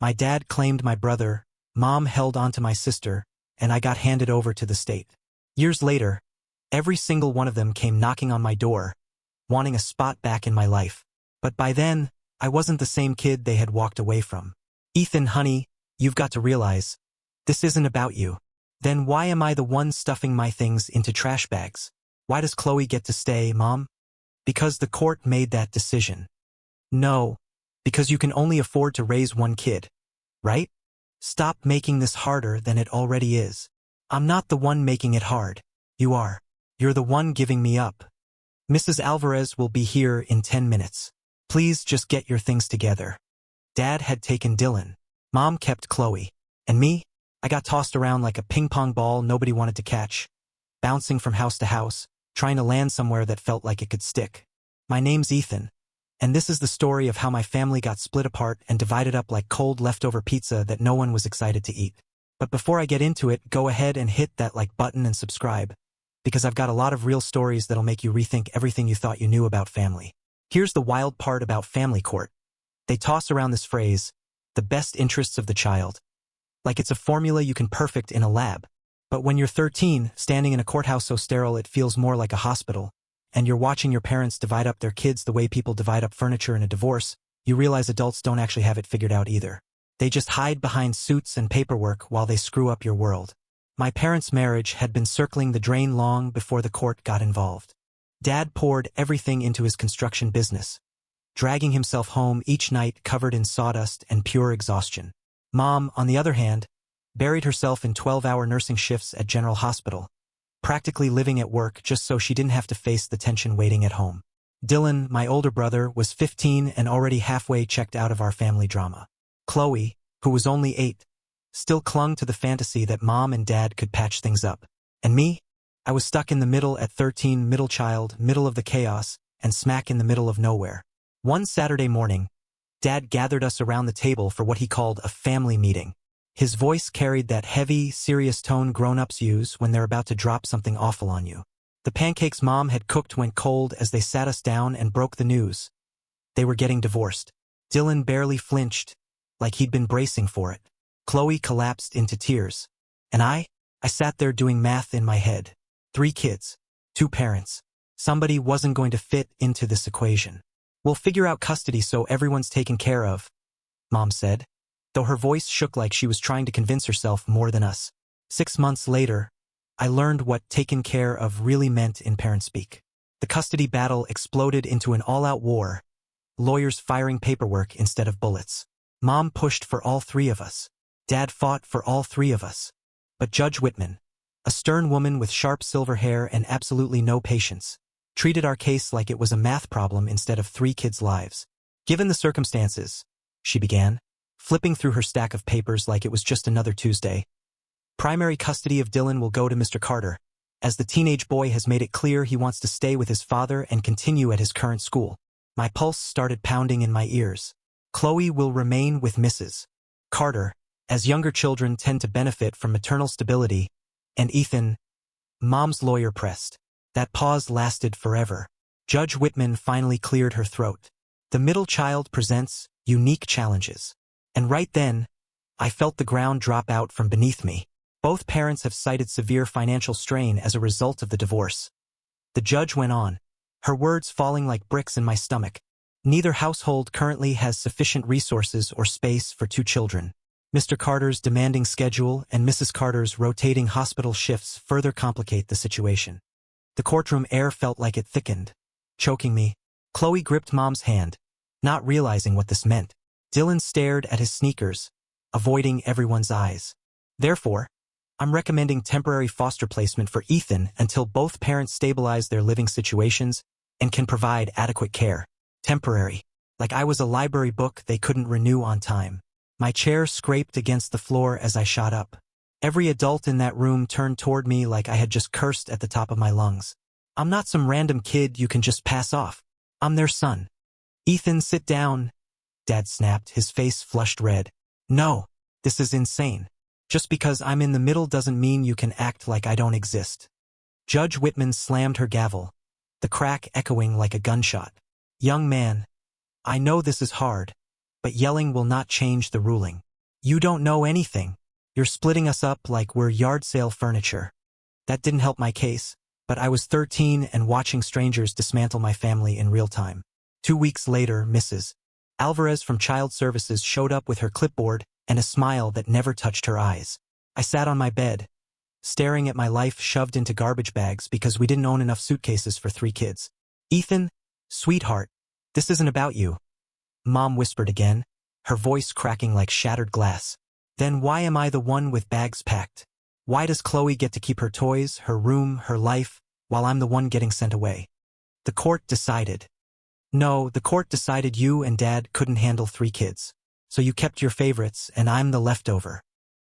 My dad claimed my brother, Mom held onto my sister, and I got handed over to the state. Years later, every single one of them came knocking on my door, wanting a spot back in my life. But by then, I wasn't the same kid they had walked away from. Ethan, honey, you've got to realize, this isn't about you. Then why am I the one stuffing my things into trash bags? Why does Chloe get to stay, Mom? Because the court made that decision. No, because you can only afford to raise one kid, right? Stop making this harder than it already is. I'm not the one making it hard. You are. You're the one giving me up. Mrs. Alvarez will be here in 10 minutes. Please just get your things together. Dad had taken Dylan. Mom kept Chloe. And me? I got tossed around like a ping-pong ball nobody wanted to catch, bouncing from house to house, trying to land somewhere that felt like it could stick. My name's Ethan, and this is the story of how my family got split apart and divided up like cold leftover pizza that no one was excited to eat. But before I get into it, go ahead and hit that like button and subscribe, because I've got a lot of real stories that'll make you rethink everything you thought you knew about family. Here's the wild part about family court. They toss around this phrase, the best interests of the child, like it's a formula you can perfect in a lab. But when you're 13, standing in a courthouse so sterile it feels more like a hospital, and you're watching your parents divide up their kids the way people divide up furniture in a divorce, you realize adults don't actually have it figured out either. They just hide behind suits and paperwork while they screw up your world. My parents' marriage had been circling the drain long before the court got involved. Dad poured everything into his construction business, dragging himself home each night covered in sawdust and pure exhaustion. Mom, on the other hand, buried herself in 12-hour nursing shifts at General Hospital, practically living at work just so she didn't have to face the tension waiting at home. Dylan, my older brother, was 15 and already halfway checked out of our family drama. Chloe, who was only 8, still clung to the fantasy that Mom and Dad could patch things up. And me? I was stuck in the middle at 13, middle child, middle of the chaos, and smack in the middle of nowhere. One Saturday morning, Dad gathered us around the table for what he called a family meeting. His voice carried that heavy, serious tone grown-ups use when they're about to drop something awful on you. The pancakes Mom had cooked went cold as they sat us down and broke the news. They were getting divorced. Dylan barely flinched, like he'd been bracing for it. Chloe collapsed into tears. And I sat there doing math in my head. 3 kids, 2 parents. Somebody wasn't going to fit into this equation. We'll figure out custody so everyone's taken care of, Mom said, though her voice shook like she was trying to convince herself more than us. 6 months later, I learned what taken care of really meant in parent speak. The custody battle exploded into an all-out war, lawyers firing paperwork instead of bullets. Mom pushed for all 3 of us. Dad fought for all 3 of us. But Judge Whitman, a stern woman with sharp silver hair and absolutely no patience, treated our case like it was a math problem instead of 3 kids' lives. Given the circumstances, she began, flipping through her stack of papers like it was just another Tuesday. Primary custody of Dylan will go to Mr. Carter, as the teenage boy has made it clear he wants to stay with his father and continue at his current school. My pulse started pounding in my ears. Chloe will remain with Mrs. Carter, as younger children tend to benefit from maternal stability, and Ethan, Mom's lawyer pressed. That pause lasted forever. Judge Whitman finally cleared her throat. The middle child presents unique challenges. And right then, I felt the ground drop out from beneath me. Both parents have cited severe financial strain as a result of the divorce. The judge went on, her words falling like bricks in my stomach. Neither household currently has sufficient resources or space for 2 children. Mr. Carter's demanding schedule and Mrs. Carter's rotating hospital shifts further complicate the situation. The courtroom air felt like it thickened, choking me. Chloe gripped Mom's hand, not realizing what this meant. Dylan stared at his sneakers, avoiding everyone's eyes. Therefore, I'm recommending temporary foster placement for Ethan until both parents stabilize their living situations and can provide adequate care. Temporary. Like I was a library book they couldn't renew on time. My chair scraped against the floor as I shot up. Every adult in that room turned toward me like I had just cursed at the top of my lungs. I'm not some random kid you can just pass off. I'm their son. Ethan, sit down, Dad snapped, his face flushed red. No, this is insane. Just because I'm in the middle doesn't mean you can act like I don't exist. Judge Whitman slammed her gavel, the crack echoing like a gunshot. Young man, I know this is hard, but yelling will not change the ruling. You don't know anything. You're splitting us up like we're yard sale furniture. That didn't help my case, but I was 13 and watching strangers dismantle my family in real time. 2 weeks later, Mrs. Alvarez from Child Services showed up with her clipboard and a smile that never touched her eyes. I sat on my bed, staring at my life shoved into garbage bags because we didn't own enough suitcases for 3 kids. Ethan, sweetheart, this isn't about you. Mom whispered again, her voice cracking like shattered glass. Then why am I the one with bags packed? Why does Chloe get to keep her toys, her room, her life, while I'm the one getting sent away? The court decided. No, the court decided you and Dad couldn't handle 3 kids. So you kept your favorites and I'm the leftover.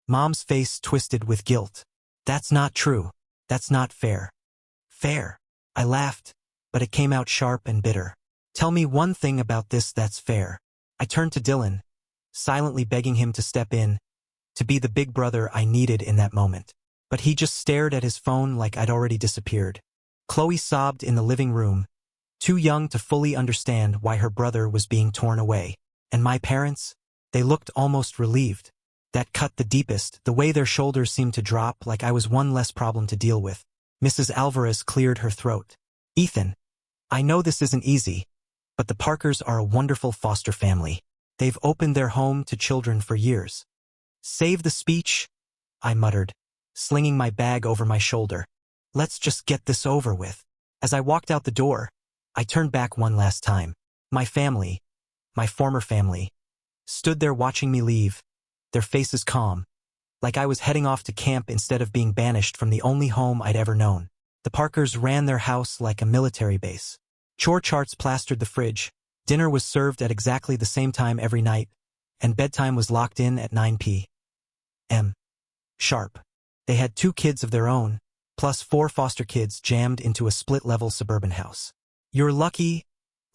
Mom's face twisted with guilt. That's not true. That's not fair. Fair. I laughed, but it came out sharp and bitter. Tell me one thing about this that's fair. I turned to Dylan, silently begging him to step in, to be the big brother I needed in that moment. But he just stared at his phone like I'd already disappeared. Chloe sobbed in the living room, too young to fully understand why her brother was being torn away. And my parents? They looked almost relieved. That cut the deepest, the way their shoulders seemed to drop like I was one less problem to deal with. Mrs. Alvarez cleared her throat. Ethan, I know this isn't easy, but the Parkers are a wonderful foster family. They've opened their home to children for years. Save the speech, I muttered, slinging my bag over my shoulder. Let's just get this over with. As I walked out the door, I turned back one last time. My family, my former family, stood there watching me leave, their faces calm, like I was heading off to camp instead of being banished from the only home I'd ever known. The Parkers ran their house like a military base. Chore charts plastered the fridge, dinner was served at exactly the same time every night, and bedtime was locked in at 9 p.m. sharp. They had 2 kids of their own, plus 4 foster kids jammed into a split-level suburban house. You're lucky,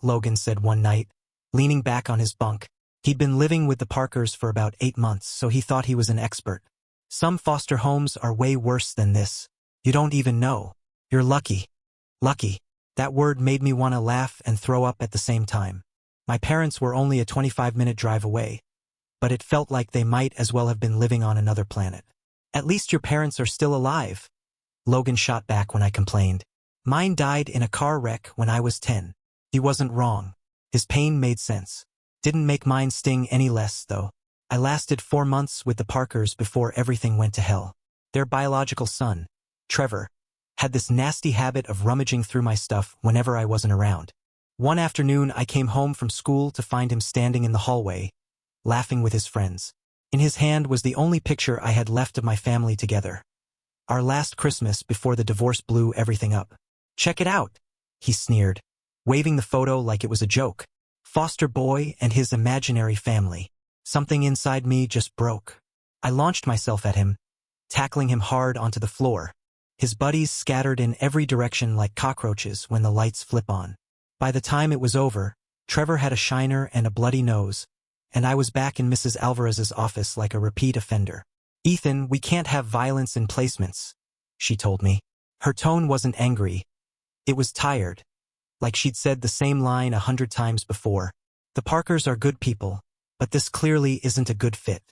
Logan said one night, leaning back on his bunk. He'd been living with the Parkers for about 8 months, so he thought he was an expert. Some foster homes are way worse than this. You don't even know. You're lucky. Lucky. That word made me want to laugh and throw up at the same time. My parents were only a 25-minute drive away, but it felt like they might as well have been living on another planet. At least your parents are still alive, Logan shot back when I complained. Mine died in a car wreck when I was 10. He wasn't wrong. His pain made sense. Didn't make mine sting any less, though. I lasted 4 months with the Parkers before everything went to hell. Their biological son, Trevor, had this nasty habit of rummaging through my stuff whenever I wasn't around. One afternoon, I came home from school to find him standing in the hallway, laughing with his friends. In his hand was the only picture I had left of my family together. Our last Christmas before the divorce blew everything up. Check it out, he sneered, waving the photo like it was a joke. Foster boy and his imaginary family. Something inside me just broke. I launched myself at him, tackling him hard onto the floor. His buddies scattered in every direction like cockroaches when the lights flip on. By the time it was over, Trevor had a shiner and a bloody nose, and I was back in Mrs. Alvarez's office like a repeat offender. Ethan, we can't have violence in placements, she told me. Her tone wasn't angry. It was tired, like she'd said the same line 100 times before. The Parkers are good people, but this clearly isn't a good fit.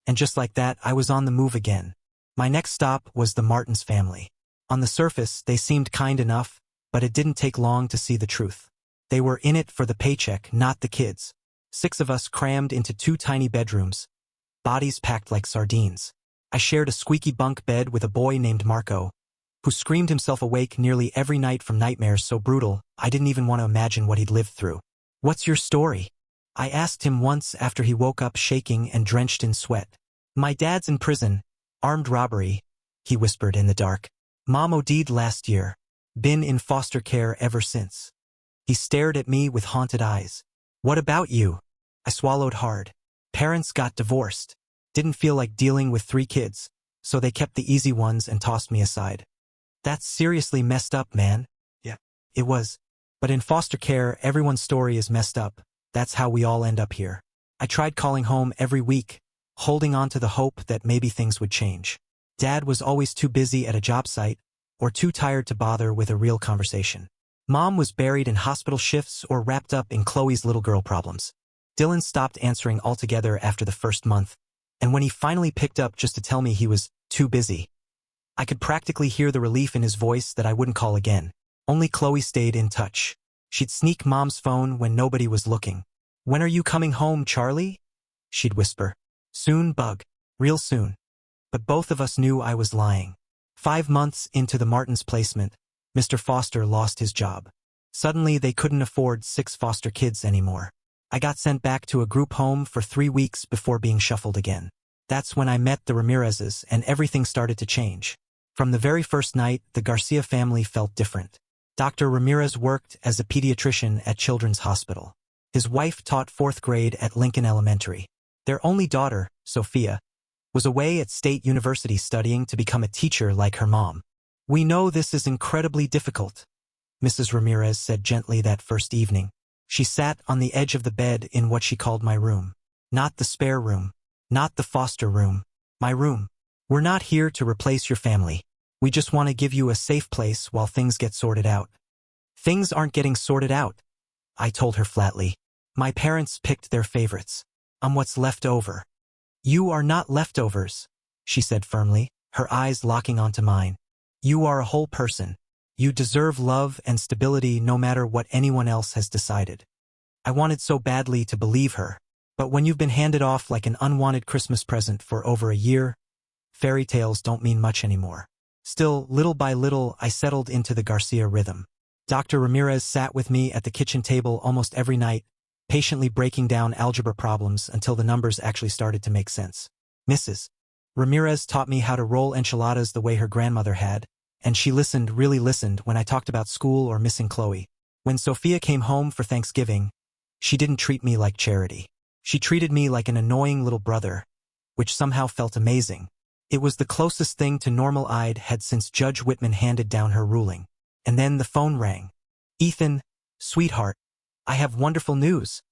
And just like that, I was on the move again. My next stop was the Martins family. On the surface, they seemed kind enough, but it didn't take long to see the truth. They were in it for the paycheck, not the kids. 6 of us crammed into 2 tiny bedrooms, bodies packed like sardines. I shared a squeaky bunk bed with a boy named Marco, who screamed himself awake nearly every night from nightmares so brutal I didn't even want to imagine what he'd lived through. What's your story? I asked him once after he woke up shaking and drenched in sweat. My dad's in prison, armed robbery, he whispered in the dark. Mom OD'd last year, been in foster care ever since. He stared at me with haunted eyes. What about you? I swallowed hard. Parents got divorced. Didn't feel like dealing with 3 kids, so they kept the easy ones and tossed me aside. That's seriously messed up, man. Yeah, it was. But in foster care, everyone's story is messed up. That's how we all end up here. I tried calling home every week, holding on to the hope that maybe things would change. Dad was always too busy at a job site, or too tired to bother with a real conversation. Mom was buried in hospital shifts or wrapped up in Chloe's little girl problems. Dylan stopped answering altogether after the first month, and when he finally picked up just to tell me he was too busy, I could practically hear the relief in his voice that I wouldn't call again. Only Chloe stayed in touch. She'd sneak Mom's phone when nobody was looking. "When are you coming home, Charlie?" she'd whisper. "Soon, bug. Real soon." But both of us knew I was lying. 5 months into the Martins' placement, Mr. Foster lost his job. Suddenly, they couldn't afford 6 foster kids anymore. I got sent back to a group home for 3 weeks before being shuffled again. That's when I met the Ramirezes, and everything started to change. From the very first night, the Garcia family felt different. Dr. Ramirez worked as a pediatrician at Children's Hospital. His wife taught 4th grade at Lincoln Elementary. Their only daughter, Sophia, was away at State University studying to become a teacher like her mom. "We know this is incredibly difficult," Mrs. Ramirez said gently that first evening. She sat on the edge of the bed in what she called my room. Not the spare room. Not the foster room. My room. "We're not here to replace your family. We just want to give you a safe place while things get sorted out." "Things aren't getting sorted out," I told her flatly. "My parents picked their favorites. I'm what's left over." "You are not leftovers," she said firmly, her eyes locking onto mine. "You are a whole person. You deserve love and stability no matter what anyone else has decided." I wanted so badly to believe her, but when you've been handed off like an unwanted Christmas present for over a year, fairy tales don't mean much anymore. Still, little by little, I settled into the Garcia rhythm. Dr. Ramirez sat with me at the kitchen table almost every night, patiently breaking down algebra problems until the numbers actually started to make sense. Mrs. Ramirez taught me how to roll enchiladas the way her grandmother had, and she listened, really listened, when I talked about school or missing Chloe. When Sophia came home for Thanksgiving, she didn't treat me like charity. She treated me like an annoying little brother, which somehow felt amazing. It was the closest thing to normal I'd had since Judge Whitman handed down her ruling. And then the phone rang. "Ethan, sweetheart, I have wonderful news,"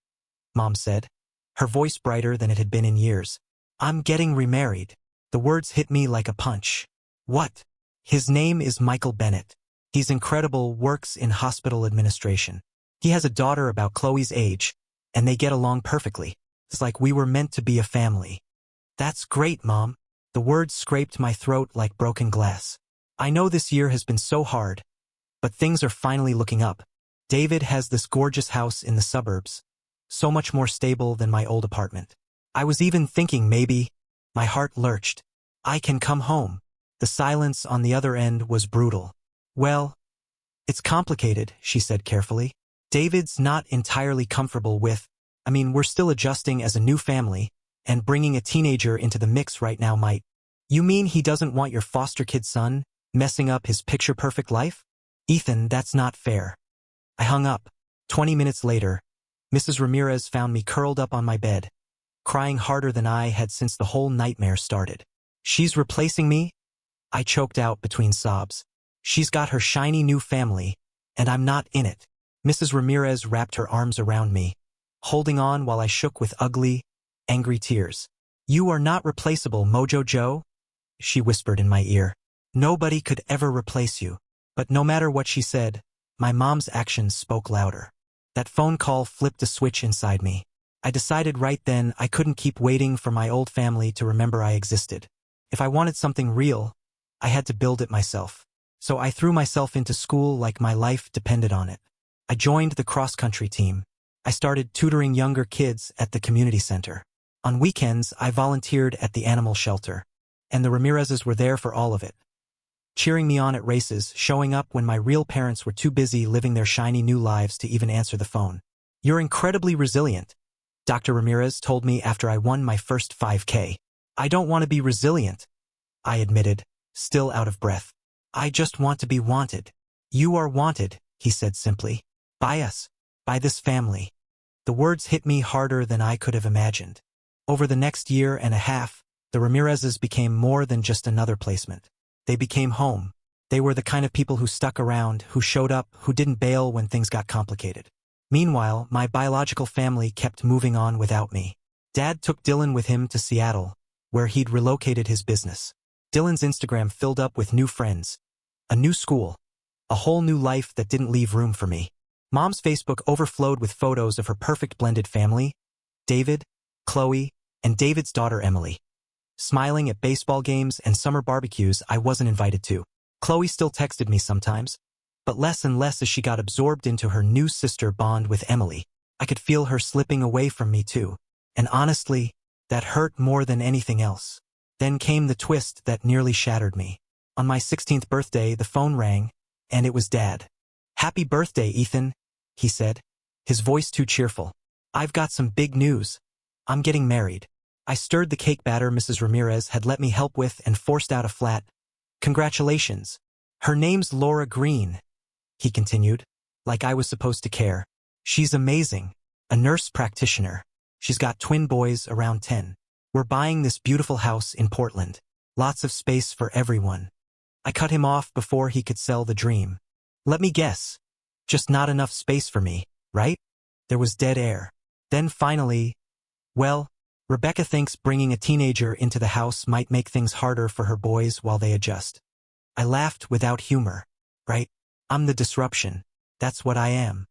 Mom said, her voice brighter than it had been in years. "I'm getting remarried." The words hit me like a punch. "What?" "His name is Michael Bennett. He's incredible, works in hospital administration. He has a daughter about Chloe's age, and they get along perfectly. It's like we were meant to be a family." "That's great, Mom." The words scraped my throat like broken glass. "I know this year has been so hard, but things are finally looking up. David has this gorgeous house in the suburbs, so much more stable than my old apartment. I was even thinking maybe," my heart lurched, "I can come home." The silence on the other end was brutal. "Well, it's complicated," she said carefully. "David's not entirely comfortable with, we're still adjusting as a new family, and bringing a teenager into the mix right now might." "You mean he doesn't want your foster kid son messing up his picture-perfect life?" "Ethan, that's not fair." I hung up. 20 minutes later, Mrs. Ramirez found me curled up on my bed, crying harder than I had since the whole nightmare started. "She's replacing me?" I choked out between sobs. "She's got her shiny new family, and I'm not in it." Mrs. Ramirez wrapped her arms around me, holding on while I shook with ugly, angry tears. "You are not replaceable, Mojo Joe," she whispered in my ear. "Nobody could ever replace you." But no matter what she said, my mom's actions spoke louder. That phone call flipped a switch inside me. I decided right then I couldn't keep waiting for my old family to remember I existed. If I wanted something real, I had to build it myself. So I threw myself into school like my life depended on it. I joined the cross-country team. I started tutoring younger kids at the community center. On weekends, I volunteered at the animal shelter, and the Ramirezes were there for all of it, cheering me on at races, showing up when my real parents were too busy living their shiny new lives to even answer the phone. "You're incredibly resilient," Dr. Ramirez told me after I won my first 5K. "I don't want to be resilient," I admitted, still out of breath. "I just want to be wanted." "You are wanted," he said simply. "By us. By this family." The words hit me harder than I could have imagined. Over the next year and a half, the Ramirezes became more than just another placement. They became home. They were the kind of people who stuck around, who showed up, who didn't bail when things got complicated. Meanwhile, my biological family kept moving on without me. Dad took Dylan with him to Seattle, where he'd relocated his business. Dylan's Instagram filled up with new friends, a new school, a whole new life that didn't leave room for me. Mom's Facebook overflowed with photos of her perfect blended family, David, Chloe, and David's daughter Emily. smiling at baseball games and summer barbecues I wasn't invited to. Chloe still texted me sometimes, but less and less as she got absorbed into her new sister bond with Emily. I could feel her slipping away from me too, and honestly, that hurt more than anything else. Then came the twist that nearly shattered me. On my 16th birthday, the phone rang, and it was Dad. "Happy birthday, Ethan," he said, his voice too cheerful. "I've got some big news. I'm getting married." I stirred the cake batter Mrs. Ramirez had let me help with and forced out a flat, "Congratulations. Her name's Laura Green," he continued, like I was supposed to care. "She's amazing, a nurse practitioner. She's got twin boys around 10. We're buying this beautiful house in Portland. Lots of space for everyone." I cut him off before he could sell the dream. "Let me guess. Just not enough space for me, right?" There was dead air. Then finally, "Well, Rebecca thinks bringing a teenager into the house might make things harder for her boys while they adjust." I laughed without humor. "Right? I'm the disruption. That's what I am."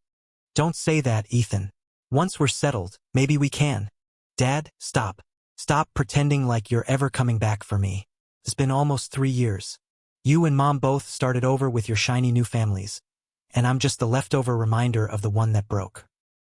"Don't say that, Ethan. Once we're settled, maybe we can." "Dad, stop. Stop pretending like you're ever coming back for me. It's been almost 3 years. You and Mom both started over with your shiny new families, and I'm just the leftover reminder of the one that broke."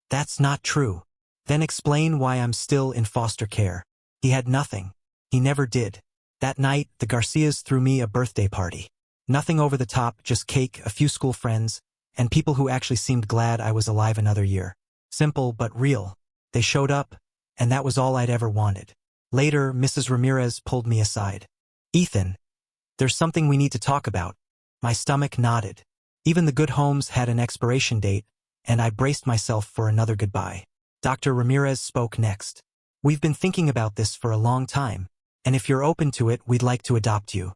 "That's not true." "Then explain why I'm still in foster care." He had nothing. He never did. That night, the Garcias threw me a birthday party. Nothing over the top, just cake, a few school friends, and people who actually seemed glad I was alive another year. Simple but real. They showed up, and that was all I'd ever wanted. Later, Mrs. Ramirez pulled me aside. "Ethan, there's something we need to talk about." My stomach nodded. Even the good homes had an expiration date, and I braced myself for another goodbye. Dr. Ramirez spoke next. "We've been thinking about this for a long time, and if you're open to it, we'd like to adopt you."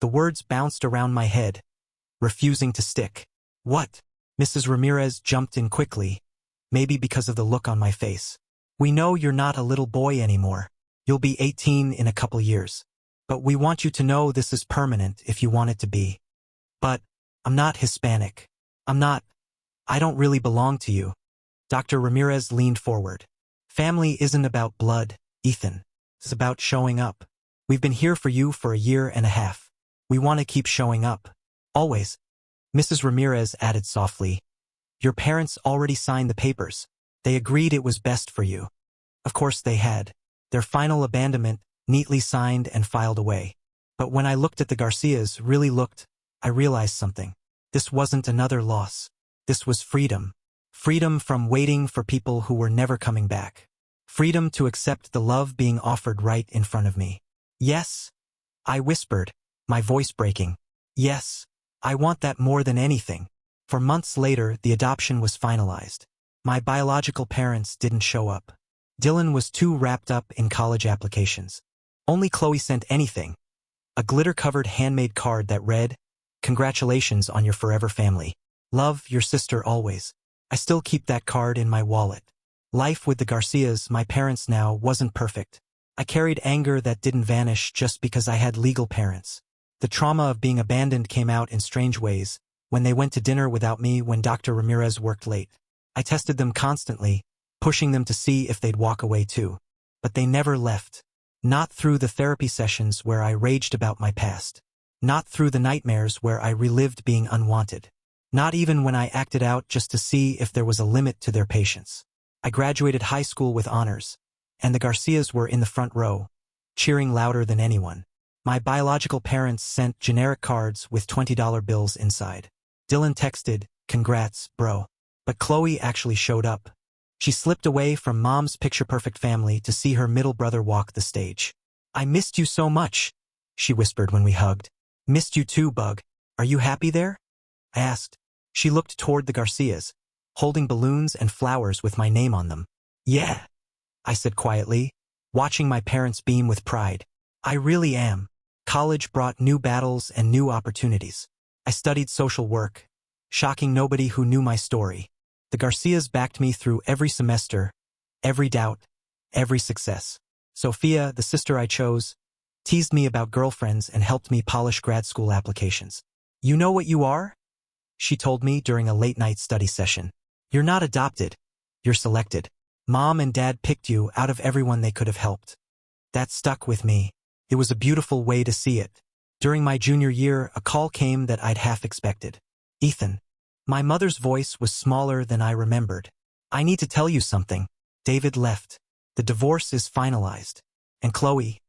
The words bounced around my head, refusing to stick. "What?" Mrs. Ramirez jumped in quickly, maybe because of the look on my face. "We know you're not a little boy anymore. You'll be 18 in a couple years. But we want you to know this is permanent if you want it to be." "But I'm not Hispanic. I don't really belong to you." Dr. Ramirez leaned forward. "Family isn't about blood, Ethan. It's about showing up. We've been here for you for a year and a half. We want to keep showing up. Always." Mrs. Ramirez added softly, "Your parents already signed the papers. They agreed it was best for you." Of course they had. Their final abandonment, neatly signed and filed away. But when I looked at the Garcias, I realized something. This wasn't another loss. This was freedom. Freedom from waiting for people who were never coming back. Freedom to accept the love being offered right in front of me. "Yes," I whispered, my voice breaking. "Yes, I want that more than anything." For months later, the adoption was finalized. My biological parents didn't show up. Dylan was too wrapped up in college applications. Only Chloe sent anything. A glitter-covered handmade card that read, "Congratulations on your forever family. Love, your sister always." I still keep that card in my wallet. Life with the Garcias, my parents now, wasn't perfect. I carried anger that didn't vanish just because I had legal parents. The trauma of being abandoned came out in strange ways, when they went to dinner without me when Dr. Ramirez worked late. I tested them constantly, pushing them to see if they'd walk away too. But they never left. Not through the therapy sessions where I raged about my past. Not through the nightmares where I relived being unwanted. Not even when I acted out just to see if there was a limit to their patience. I graduated high school with honors, and the Garcias were in the front row, cheering louder than anyone. My biological parents sent generic cards with $20 bills inside. Dylan texted, "Congrats, bro." But Chloe actually showed up. She slipped away from Mom's picture-perfect family to see her middle brother walk the stage. "I missed you so much," she whispered when we hugged. "Missed you too, Bug. Are you happy there?" I asked. She looked toward the Garcias, holding balloons and flowers with my name on them. "Yeah," I said quietly, watching my parents beam with pride. "I really am." College brought new battles and new opportunities. I studied social work, shocking nobody who knew my story. The Garcias backed me through every semester, every doubt, every success. Sophia, the sister I chose, teased me about girlfriends and helped me polish grad school applications. "You know what you are?" she told me during a late-night study session. "You're not adopted. You're selected. Mom and Dad picked you out of everyone they could have helped." That stuck with me. It was a beautiful way to see it. During my junior year, a call came that I'd half expected. Ethan. My mother's voice was smaller than I remembered. I need to tell you something. David left. The divorce is finalized. And Chloe,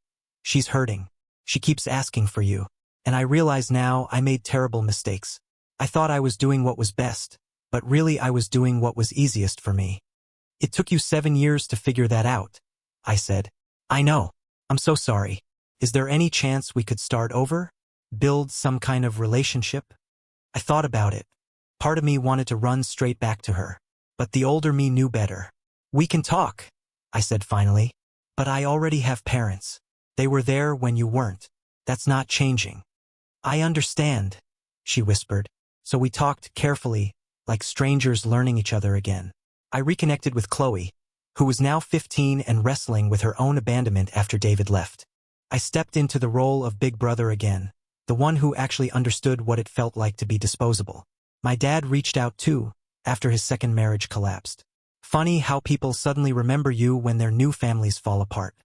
she's hurting. She keeps asking for you. And I realize now I made terrible mistakes. I thought I was doing what was best, but really I was doing what was easiest for me. It took you 7 years to figure that out, I said. I know. I'm so sorry. Is there any chance we could start over? Build some kind of relationship? I thought about it. Part of me wanted to run straight back to her. But the older me knew better. We can talk, I said finally. But I already have parents. They were there when you weren't. That's not changing. I understand, she whispered. So we talked carefully, like strangers learning each other again. I reconnected with Chloe, who was now 15 and wrestling with her own abandonment after David left. I stepped into the role of big brother again, the one who actually understood what it felt like to be disposable. My dad reached out too, after his second marriage collapsed. Funny how people suddenly remember you when their new families fall apart.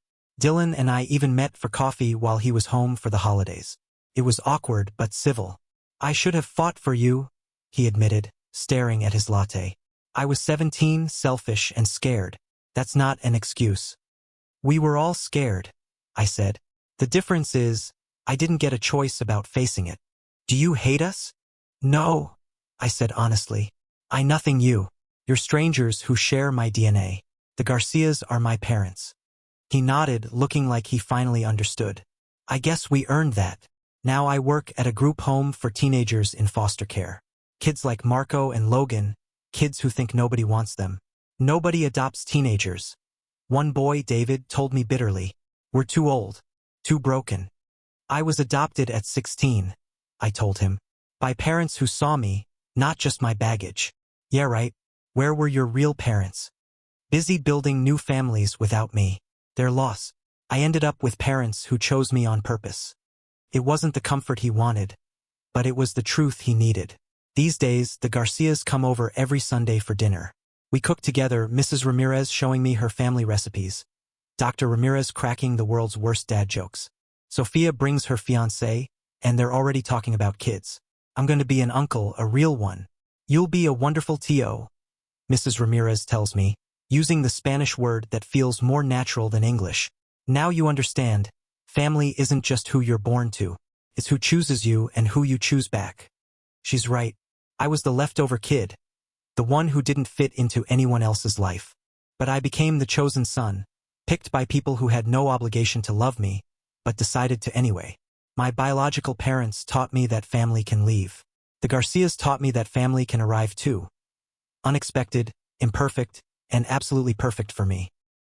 Dylan and I even met for coffee while he was home for the holidays. It was awkward but civil. I should have fought for you, he admitted, staring at his latte. I was 17, selfish and scared. That's not an excuse. We were all scared, I said. The difference is, I didn't get a choice about facing it. Do you hate us? No, I said honestly. I nothing you. You're strangers who share my DNA. The Garcias are my parents. He nodded, looking like he finally understood. I guess we earned that. Now I work at a group home for teenagers in foster care. Kids like Marco and Logan, kids who think nobody wants them. Nobody adopts teenagers. One boy, David, told me bitterly, we're too old, too broken. I was adopted at 16, I told him, by parents who saw me, not just my baggage. Yeah, right. Where were your real parents? Busy building new families without me. Their loss. I ended up with parents who chose me on purpose. It wasn't the comfort he wanted, but it was the truth he needed. These days, the Garcias come over every Sunday for dinner. We cook together, Mrs. Ramirez showing me her family recipes, Dr. Ramirez cracking the world's worst dad jokes. Sophia brings her fiancé, and they're already talking about kids. I'm going to be an uncle, a real one. You'll be a wonderful tío, Mrs. Ramirez tells me, using the Spanish word that feels more natural than English. Now you understand, family isn't just who you're born to. It's who chooses you and who you choose back. She's right. I was the leftover kid, the one who didn't fit into anyone else's life. But I became the chosen son, picked by people who had no obligation to love me, but decided to anyway. My biological parents taught me that family can leave. The Garcias taught me that family can arrive too. Unexpected, imperfect, and absolutely perfect for me.